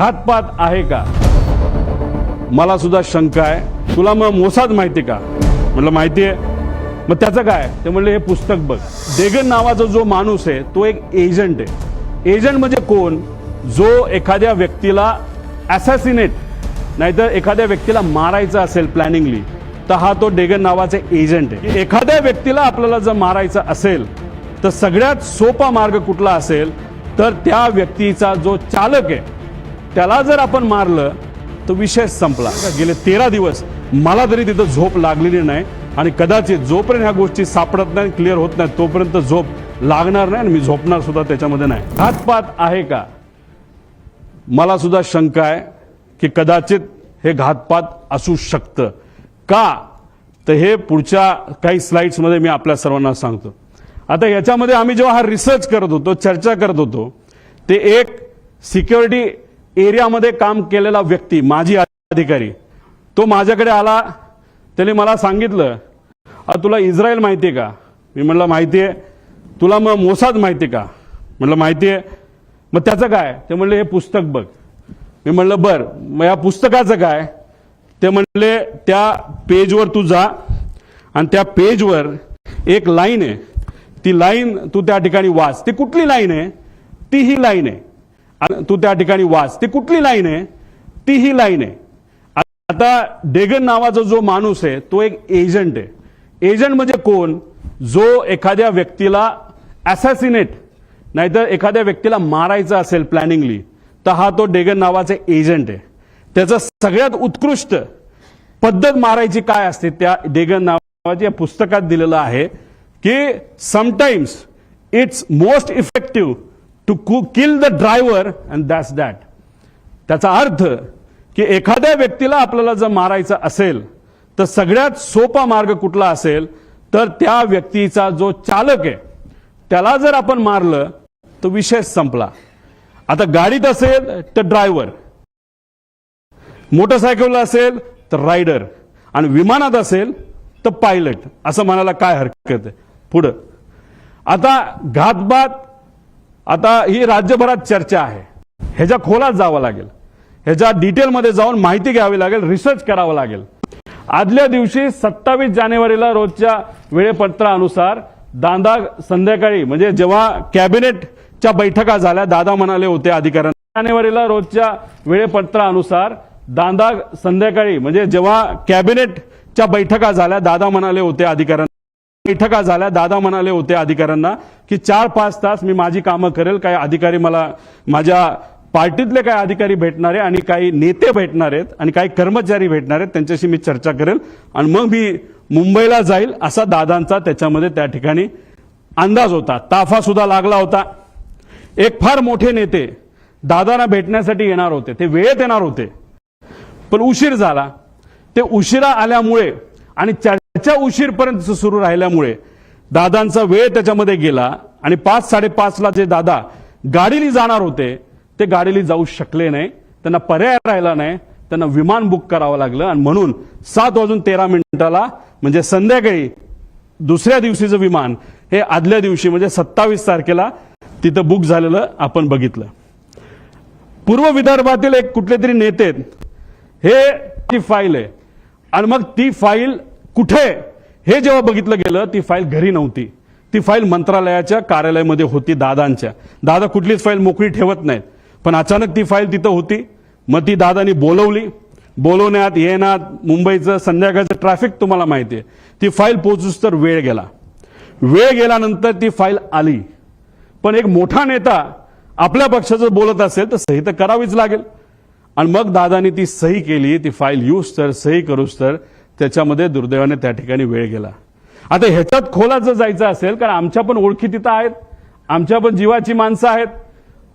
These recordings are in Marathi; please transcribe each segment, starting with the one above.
घातपात आहे का? मला सुद्धा शंका आहे. तुला मग मोसाद माहिती का? म्हटलं माहिती आहे. मग त्याचं काय? ते म्हणले हे पुस्तक बघ. देगन नावाचा जो माणूस आहे तो एक एजंट आहे. एजंट म्हणजे कोण? जो एखाद्या व्यक्तीला असॅसिनेट नाहीतर एखाद्या व्यक्तीला मारायचं असेल प्लॅनिंगली तर हा तो डेगन नावाचा एजंट आहे. एखाद्या व्यक्तीला आपल्याला जर मारायचं असेल तर सगळ्यात सोपा मार्ग कुठला असेल तर त्या व्यक्तीचा जो चालक आहे त्याला जर आपण मारलं तर विषय संपला. गेले 13 दिवस मला तरी तिथं झोप लागलेली नाही आणि कदाचित जोपर्यंत ह्या गोष्टी सापडत नाही, क्लिअर होत नाही, तोपर्यंत झोप लागणार नाही आणि मी झोपणार सुद्धा त्याच्यामध्ये नाही. घातपात आहे का? मला सुद्धा शंका आहे की कदाचित हे घातपात असू शकतं. का? तर हे पुढच्या काही स्लाइड्समध्ये मी आपल्या सर्वांना सांगतो. आता याच्यामध्ये आम्ही जेव्हा हा रिसर्च करत होतो, चर्चा करत होतो, ते एक सिक्युरिटी एरियामध्ये काम केलेला व्यक्ती, माजी अधिकारी, तो माझ्याकडे आला. त्याने मला सांगितलं, तुला इस्रायल माहिती आहे का? मी म्हणलं माहिती आहे. तुला मग मोसाद माहिती का? म्हणलं माहिती आहे. मग त्याचं काय? ते म्हणले हे पुस्तक बघ. मी म्हणलं बर, मग या पुस्तकाचं काय? ते म्हणले त्या पेजवर तू जा आणि त्या पेजवर एक लाईन आहे, ती लाईन तू त्या ठिकाणी वाच. ती कुठली लाईन आहे? ती ही लाईन आहे. तू त्या ठिकाणी वाच. ती कुठली लाईन आहे? ती ही लाईन आहे. आता डेगन नावाचा जो माणूस आहे तो एक एजंट आहे. एजंट म्हणजे कोण? जो एखाद्या व्यक्तीला असॅसिनेट नाहीतर एखाद्या व्यक्तीला मारायचं असेल प्लॅनिंगली तर हा तो डेगन नावाचा एजंट आहे. त्याचं सगळ्यात उत्कृष्ट पद्धत मारायची काय असते त्या डेगन नावाच्या पुस्तकात दिलेलं आहे की sometimes it's most effective to kill the driver and that's that. त्याचा अर्थ की एखाद्या व्यक्तीला आपल्याला जर मारायचं असेल तर सगळ्यात सोपा मार्ग कुठला असेल तर त्या व्यक्तीचा जो चालक आहे त्याला जर आपण मारलं तर विषय संपला. आता गाडीत असेल तर ड्रायव्हर, मोटरसायकलला असेल तर रायडर आणि विमानात असेल तर पायलट, असं म्हणायला काय हरकत आहे. पुढं आता घातपात, आता ही राज्यभरात चर्चा आहे. ह्याच्या खोलात जावं लागेल, ह्याच्या डिटेलमध्ये जाऊन माहिती घ्यावी लागेल, रिसर्च करावं लागेल. आदल्या दिवशी 27 जानेवारीला रोजच्या वेळेपत्रानुसार दादा संध्याकाळी म्हणजे जेव्हा कॅबिनेटच्या बैठका झाल्या, दादा म्हणाले होते अधिकाऱ्यांना, जानेवारीला रोजच्या वेळेपत्रानुसार दादा संध्याकाळी म्हणजे जेव्हा कॅबिनेटच्या बैठका झाल्या, दादा म्हणाले होते अधिकाऱ्यांना की 4-5 तास मी माझी कामं करेल. काही अधिकारी मला, माझ्या पार्टीतले काही अधिकारी भेटणार आहे आणि काही नेते भेटणार आहेत आणि काही कर्मचारी भेटणार आहेत, त्यांच्याशी मी चर्चा करेल आणि मग मी मुंबईला जाईल, असा दादांचा त्याच्यामध्ये त्या ठिकाणी अंदाज होता. ताफा सुद्धा लागला होता. एक फार मोठे नेते दादांना भेटण्यासाठी येणार होते, ते वेळेत येणार होते पण उशीर झाला. ते उशिरा आल्यामुळे आणि चर्चा उशीरपर्यंत सुरू राहिल्यामुळे दादांचा वेळ त्याच्यामध्ये गेला आणि 5-5:30ला जे दादा गाडीने जाणार होते ते गाडीने जाऊ शकले नाही. त्यांना पर्याय राहिला नाही, त्यांना विमान बुक करावं लागलं आणि म्हणून 7:13 म्हणजे संध्याकाळी दुसऱ्या दिवशीचं विमान हे आदल्या दिवशी म्हणजे 27 तारखेला तिथं बुक झालेलं आपण बघितलं. पूर्व विदर्भातील एक कुठले तरी नेते, हे ती फाईल आहे आणि मग ती फाईल कुठे हे जेव्हा बघितलं गेलं, ती फाईल घरी नव्हती. ती फाईल मंत्रालयाच्या कार्यालयामध्ये होती दादांच्या. दादा कुठलीच फाईल मोकळी ठेवत नाहीत, पण अचानक ती फाईल तिथं होती. मग ती दादांनी बोलवली. बोलवण्यात येण्यात मुंबईचं संध्याकाळचं ट्रॅफिक तुम्हाला माहिती आहे. ती फाईल पोहोचूस तर वेळ गेला. वेळ गेल्यानंतर ती फाईल आली. पण एक मोठा नेता आपल्या पक्षाचं बोलत असेल तर सही तर करावीच लागेल आणि मग दादांनी ती सही केली. ती फाईल यूज तर सही करूस तर त्याच्यामध्ये दुर्दैवाने त्या ठिकाणी वेळ गेला. आता ह्याच्यात खोलात जर जायचं असेल, कारण आमच्या पण ओळखी तिथं आहेत, आमच्या पण जीवाची माणसं आहेत.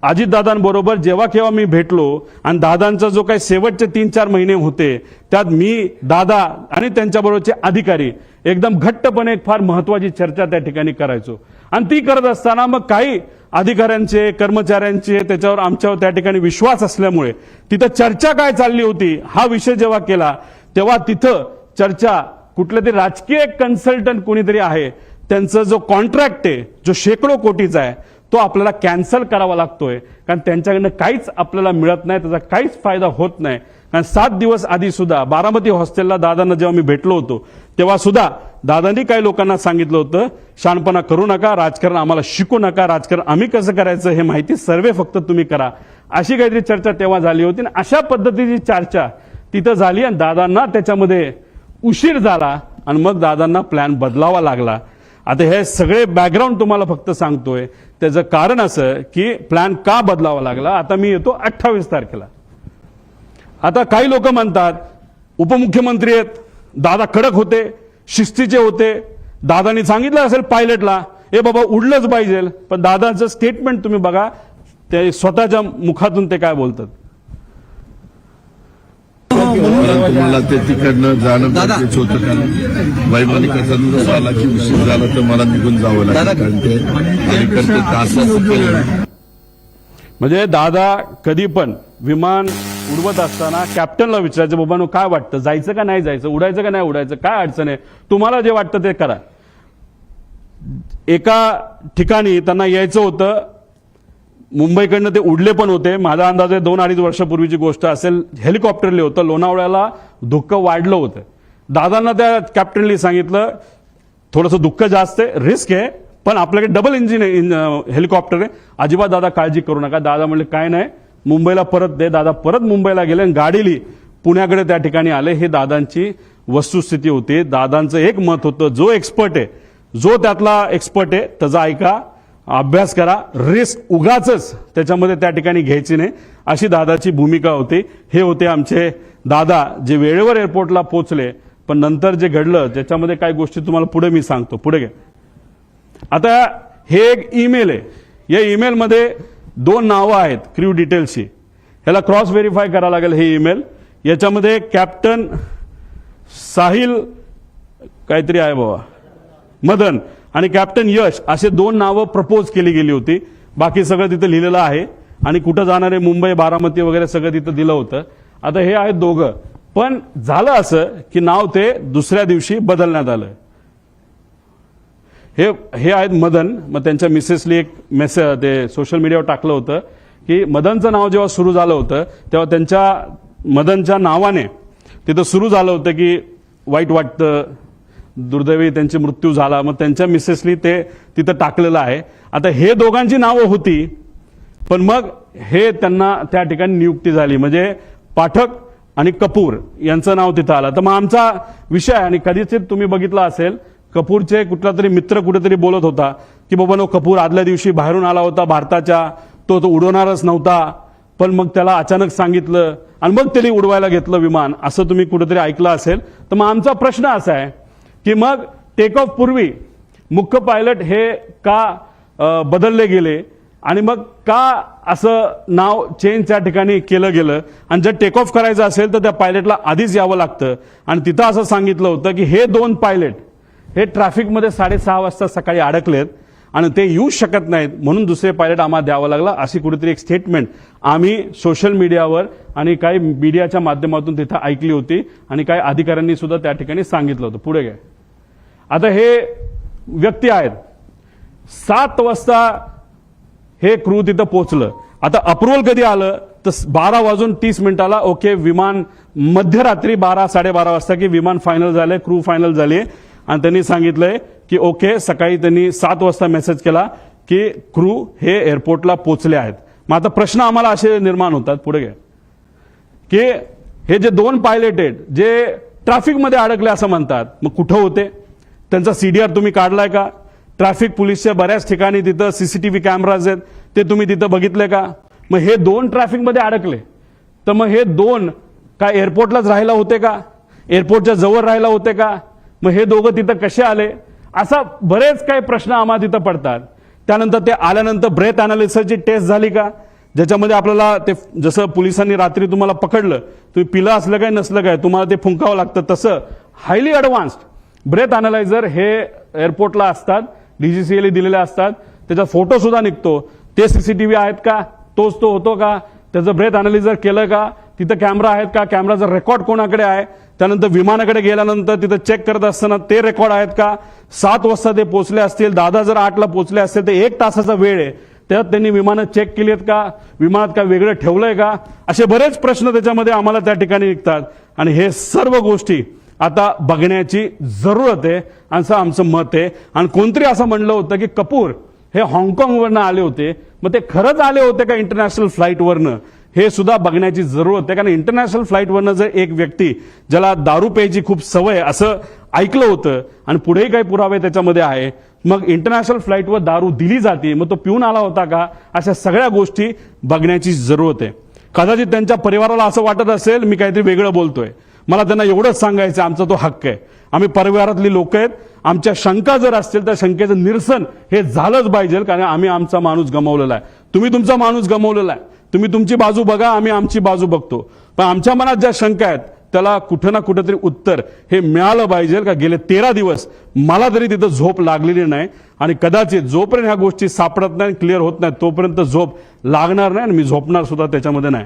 अजितदादांबरोबर जेव्हा केव्हा मी भेटलो आणि दादांचा जो काही शेवटचे 3-4 महिने होते त्यात मी, दादा आणि त्यांच्याबरोबरचे अधिकारी एकदम घट्टपणे एक फार महत्वाची चर्चा त्या ठिकाणी करायचो. आणि ती करत असताना मग काही अधिकाऱ्यांचे, कर्मचाऱ्यांचे त्याच्यावर आमच्यावर त्या ठिकाणी विश्वास असल्यामुळे तिथं चर्चा काय चालली होती हा विषय जेव्हा केला तेव्हा तिथं चर्चा कुठले तरी राजकीय कन्सल्टंट कोणीतरी आहे त्यांचा जो कॉन्ट्रॅक्ट आहे जो शेकडो कोटीचा आहे तो आपल्याला कॅन्सल करावा लागतोय, कारण त्यांच्याकडनं काहीच आपल्याला मिळत नाही, त्याचा काहीच फायदा होत नाही. कारण 7 दिवस आधी सुद्धा बारामती हॉस्टेलला दादांना जेव्हा मी भेटलो होतो तेव्हा सुद्धा दादांनी काही लोकांना सांगितलं होतं, शहाणपणा करू नका, राजकारण आम्हाला शिकू नका, राजकारण आम्ही कसं करायचं हे माहिती सर्वे फक्त तुम्ही करा, अशी काहीतरी चर्चा तेव्हा झाली होती. आणि अशा पद्धतीची चर्चा तिथं झाली आणि दादांना त्याच्यामध्ये उशीर झाला आणि मग दादांना प्लॅन बदलावा लागला. आता हे सगळे बॅकग्राऊंड तुम्हाला फक्त सांगतोय. त्याचं कारण असं की प्लॅन का बदलावा लागला. आता मी येतो 28 तारखेला. आता काही लोक म्हणतात उपमुख्यमंत्री आहेत, दादा कडक होते, शिस्तीचे होते, दादांनी सांगितलं असेल पायलटला ए बाबा उडलंच पाहिजे, पण दादांचं स्टेटमेंट तुम्ही बघा, ते स्वतःच्या मुखातून ते काय बोलतात. मला ते तिकडनं जाणं गरजेचं होतं, कारण वैमानिकाचा नुकसान आला की उशीर झाला तर मला निघून जावं लागलं, कारण ते अलीकडचं तासाचं केलं. म्हणजे दादा कधी पण विमान उडवत असताना कॅप्टनला विचारायचं, बाबांनो काय वाटतं, जायचं का नाही जायचं, उडायचं का नाही उडायचं, काय अडचण आहे, तुम्हाला जे वाटतं ते करा. एका ठिकाणी त्यांना यायचं होतं, मुंबईकडनं ते उडले पण होते. माझा अंदाज 2-2.5 वर्षापूर्वीची गोष्ट असेल. हेलिकॉप्टरले होतं, लोणावळ्याला धुक्क वाढलं होतं. दादांना त्या कॅप्टननी सांगितलं थोडंसं दुःख जास्त आहे, रिस्क आहे, पण आपल्याकडे डबल इंजिन हेलिकॉप्टर आहे, अजिबात दादा काळजी करू नका. दादा म्हणले काय नाही, मुंबईला परत दे. दादा परत मुंबईला गेले आणि गाडीली पुण्याकडे त्या ठिकाणी आले. हे दादांची वस्तुस्थिती होती. दादांचं एक मत होतं, जो एक्सपर्ट आहे, जो त्यातला एक्सपर्ट आहे त्याचा ऐका, अभ्यास करा, रिस्क उगाचच त्याच्यामध्ये त्या ठिकाणी घ्यायची नाही, अशी दादाची भूमिका होती. हे होते आमचे दादा, जे वेळेवर एअरपोर्टला पोहोचले. पण नंतर जे घडलं त्याच्यामध्ये काही गोष्टी तुम्हाला पुढे मी सांगतो. पुढे घ्या. आता हे एक ईमेल आहे. या ईमेलमध्ये 2 नावं आहेत क्रू डिटेल्सची. ह्याला क्रॉस व्हेरीफाय करावं लागेल हे ईमेल. याच्यामध्ये कॅप्टन साहिल काहीतरी आहे बाबा मदन आणि कॅप्टन यश असे 2 नावं प्रपोज केली गेली होती. बाकी सगळं तिथं लिहिलेलं आहे आणि कुठं जाणार आहे, मुंबई बारामती वगैरे सगळं तिथं दिलं होतं. आता हे आहेत दोघं, पण झालं असं की नाव ते दुसऱ्या दिवशी बदलण्यात आलं. हे आहेत मदन. मग त्यांच्या मिसेसली एक मेसेज ते सोशल मीडियावर टाकलं होतं की मदनचं नाव जेव्हा सुरू झालं होतं तेव्हा त्यांच्या मदनच्या नावाने तिथं सुरू झालं होतं की वाईट वाटतं, दुर्दैवी त्यांची मृत्यू झाला. मग त्यांच्या मिसेसनी ते तिथं टाकलेलं आहे. आता हे दोघांची नावं होती, पण मग हे त्यांना त्या ठिकाणी नियुक्ती झाली, म्हणजे पाठक आणि कपूर यांचं नाव तिथं आलं. तर मग आमचा विषय आहे, आणि कधीच तुम्ही बघितलं असेल कपूरचे कुठला तरी मित्र कुठेतरी बोलत होता की बाबा नो कपूर आदल्या दिवशी बाहेरून आला होता भारताच्या, तो उडवणारच नव्हता, पण मग त्याला अचानक सांगितलं आणि मग त्याने उडवायला घेतलं विमान, असं तुम्ही कुठेतरी ऐकलं असेल. तर मग आमचा प्रश्न असा आहे की मग टेक ऑफ पूर्वी मुख्य पायलट हे का बदलले गेले आणि मग का असं नाव चेंज त्या ठिकाणी केलं गेलं. आणि जर टेक ऑफ करायचं असेल तर त्या पायलटला आधीच यावं लागतं. आणि तिथं असं सांगितलं होतं की हे 2 पायलट हे ट्रॅफिकमध्ये 6:30 वाजता सकाळी अडकलेत आणि ते येऊ शकत नाहीत, म्हणून दुसरे पायलट आम्हाला द्यावं लागला, अशी कुठेतरी एक स्टेटमेंट आम्ही सोशल मीडियावर आणि काही मीडियाच्या माध्यमातून तिथं ऐकली होती आणि काही अधिकाऱ्यांनी सुद्धा त्या ठिकाणी सांगितलं होतं. पुढे घ्या. आता हे व्यक्ती आहेत, 7 वाजता हे क्रू तिथं पोहोचलं. आता अप्रुव्हल कधी आलं तर 12:30 ओके, विमान मध्यरात्री 12-12:30 वाजता की विमान फायनल झालंय, क्रू फायनल झाली आणि त्यांनी सांगितलंय की ओके. सकाळी त्यांनी 7 वाजता मेसेज केला की क्रू हे एअरपोर्टला पोहोचले आहेत. मग आता प्रश्न आम्हाला असे निर्माण होतात. पुढे घ्या. की हे जे 2 पायलट आहेत जे ट्रॅफिकमध्ये अडकले असं म्हणतात, मग कुठं होते, त्यांचा सीडीआर तुम्ही काढलाय का, ट्रॅफिक पोलीसच्या बऱ्याच ठिकाणी तिथं सीसीटीव्ही कॅमेराज आहेत ते तुम्ही तिथं बघितले का. मग हे 2 ट्रॅफिकमध्ये अडकले तर मग हे 2 काय एअरपोर्टलाच राहायला होते का, एअरपोर्टच्या जवळ राहायला होते का, मग हे दोघं तिथं कसे आले, असा बरेच काही प्रश्न आम्हाला तिथं पडतात. त्यानंतर ते आल्यानंतर ब्रेथ अनालिसिसची टेस्ट झाली का, ज्याच्यामध्ये आपल्याला ते जसं पोलिसांनी रात्री तुम्हाला पकडलं, तुम्ही पिलं असलं काय नसलं काय तुम्हाला ते फुंकावं लागतं, तसं हायली ॲडव्हान्स्ड ब्रेथ अनालायझर हे एअरपोर्टला असतात, डीजीसीएला दिलेले असतात. त्याचा फोटो सुद्धा निघतो, ते सीसीटीव्ही आहेत का, तोच तो होतो का, त्याचं ब्रेथ अनालिझर केलं का, तिथं कॅमेरा आहेत का, कॅमेराचा रेकॉर्ड कोणाकडे आहे, त्यानंतर विमानाकडे गेल्यानंतर तिथं चेक करत असताना ते रेकॉर्ड आहेत का. 7 वाजता ते पोहोचले असतील, दादा जर 8ला पोहोचले असतील तर 1 तासाचा वेळ आहे, त्यात त्यांनी विमानं चेक केली आहेत का, विमानात काय वेगळं ठेवलंय का, असे बरेच प्रश्न त्याच्यामध्ये आम्हाला त्या ठिकाणी निघतात. आणि हे सर्व गोष्टी आता बघण्याची जरूरत आहे असं आमचं मत आहे. आणि कोणतरी असं म्हणलं होतं की कपूर हे हाँगकाँगवरनं आले होते, मग ते खरंच आले होते का इंटरनॅशनल फ्लाईटवरनं, हे सुद्धा बघण्याची जरूरत आहे. कारण इंटरनॅशनल फ्लाईटवरनं जर एक व्यक्ती ज्याला दारू प्यायची खूप सवय असं ऐकलं होतं आणि पुढेही काही पुरावे त्याच्यामध्ये आहे, मग इंटरनॅशनल फ्लाईटवर दारू दिली जाते, मग तो पिऊन आला होता का, अशा सगळ्या गोष्टी बघण्याची जरूरत आहे. कदाचित त्यांच्या परिवाराला असं वाटत असेल मी काहीतरी वेगळं बोलतोय. मला त्यांना एवढंच सांगायचं, आमचा तो हक्क आहे. आम्ही परिवारातली लोक आहेत. आमच्या शंका जर असतील तर शंकेचं निरसन हे झालंच पाहिजे, कारण आम्ही आमचा माणूस गमावलेला आहे. तुम्ही तुमचा माणूस गमावलेला आहे. तुम्ही तुमची बाजू बघा, आम्ही आमची बाजू बघतो. पण आमच्या मनात ज्या शंका आहेत त्याला कुठं ना कुठंतरी उत्तर हे मिळालं पाहिजे. का गेले 13 दिवस मला तरी तिथं झोप लागलेली नाही आणि कदाचित जोपर्यंत ह्या गोष्टी सापडत नाही, क्लिअर होत नाही, तोपर्यंत झोप लागणार नाही आणि मी झोपणार सुद्धा त्याच्यामध्ये नाही.